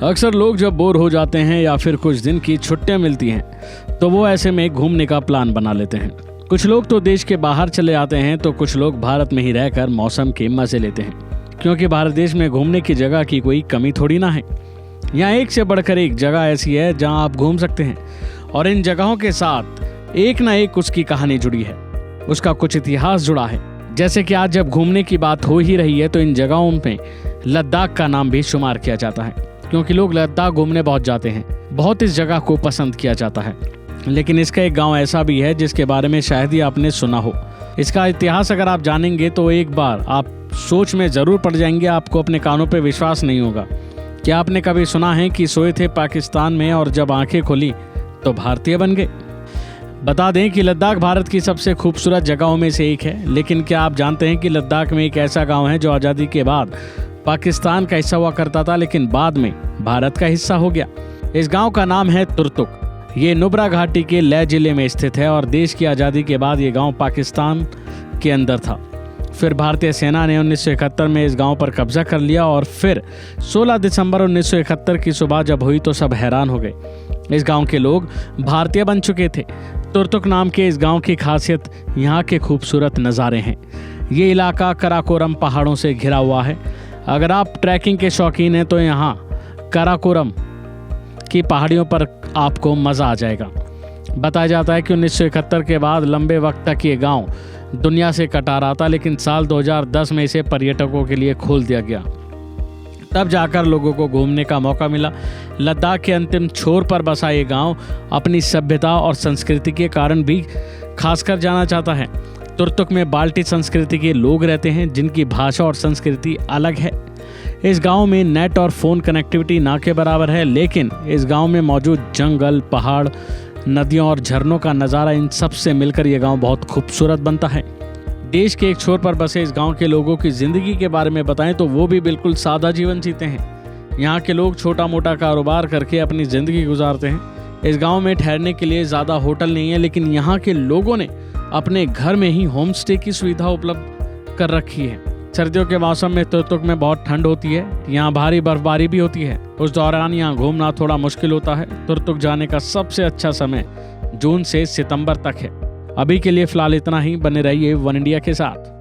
अक्सर लोग जब बोर हो जाते हैं या फिर कुछ दिन की छुट्टियां मिलती हैं तो वो ऐसे में घूमने का प्लान बना लेते हैं। कुछ लोग तो देश के बाहर चले आते हैं तो कुछ लोग भारत में ही रहकर मौसम के मजे लेते हैं, क्योंकि भारत देश में घूमने की जगह की कोई कमी थोड़ी ना है। यहाँ एक से बढ़कर एक जगह ऐसी है जहाँ आप घूम सकते हैं और इन जगहों के साथ एक ना एक उसकी कहानी जुड़ी है, उसका कुछ इतिहास जुड़ा है। जैसे कि आज जब घूमने की बात हो ही रही है तो इन जगहों में लद्दाख का नाम भी शुमार किया जाता है, क्योंकि लोग लद्दाख घूमने बहुत जाते हैं। बहुत इस जगह को पसंद किया जाता है। लेकिन इसका एक गांव ऐसा भी है जिसके बारे में शायद ही आपने सुना हो। इसका इतिहास अगर आप जानेंगे तो एक बार आप सोच में ज़रूर पड़ जाएंगे, आपको अपने कानों पे विश्वास नहीं होगा। क्या आपने कभी सुना है कि सोए थे पाकिस्तान में और जब आंखें खोली तो भारतीय बन गए? बता दें कि लद्दाख भारत की सबसे खूबसूरत जगहों में से एक है। लेकिन क्या आप जानते हैं कि लद्दाख में एक ऐसा गांव है जो आज़ादी के बाद पाकिस्तान का हिस्सा हुआ करता था लेकिन बाद में भारत का हिस्सा हो गया। इस गांव का नाम है तुर्तुक। ये नुब्रा घाटी के लेह जिले में स्थित है और देश की आज़ादी के बाद ये गांव पाकिस्तान के अंदर था। फिर भारतीय सेना ने 1971 में इस गांव पर कब्जा कर लिया और फिर 16 दिसंबर 1971 की सुबह जब हुई तो सब हैरान हो गए। इस गांव के लोग भारतीय बन चुके थे। तुर्तुक नाम के इस गांव की खासियत यहाँ के खूबसूरत नज़ारे हैं। ये इलाका कराकोरम पहाड़ों से घिरा हुआ है। अगर आप ट्रैकिंग के शौकीन हैं तो यहाँ कराकोरम की पहाड़ियों पर आपको मज़ा आ जाएगा। बताया जाता है कि 1971 के बाद लंबे वक्त तक ये गांव दुनिया से कटा रहा था, लेकिन साल 2010 में इसे पर्यटकों के लिए खोल दिया गया। तब जाकर लोगों को घूमने का मौका मिला। लद्दाख के अंतिम छोर पर बसा ये गांव अपनी सभ्यता और संस्कृति के कारण भी खासकर जाना जाता है। तुर्तुक में बाल्टी संस्कृति के लोग रहते हैं जिनकी भाषा और संस्कृति अलग है। इस गांव में नेट और फ़ोन कनेक्टिविटी ना के बराबर है, लेकिन इस गांव में मौजूद जंगल, पहाड़, नदियों और झरनों का नज़ारा, इन सब से मिलकर ये गांव बहुत खूबसूरत बनता है। देश के एक छोर पर बसे इस गांव के लोगों की ज़िंदगी के बारे में बताएं तो वो भी बिल्कुल सादा जीवन जीते हैं। यहाँ के लोग छोटा मोटा कारोबार करके अपनी ज़िंदगी गुजारते हैं। इस गांव में ठहरने के लिए ज़्यादा होटल नहीं है, लेकिन यहाँ के लोगों ने अपने घर में ही होम स्टे की सुविधा उपलब्ध कर रखी है। सर्दियों के मौसम में तुर्तुक में बहुत ठंड होती है। यहाँ भारी बर्फबारी भी होती है। उस दौरान यहाँ घूमना थोड़ा मुश्किल होता है। तुर्तुक जाने का सबसे अच्छा समय जून से सितंबर तक है। अभी के लिए फिलहाल इतना ही। बने रहिए वन इंडिया के साथ।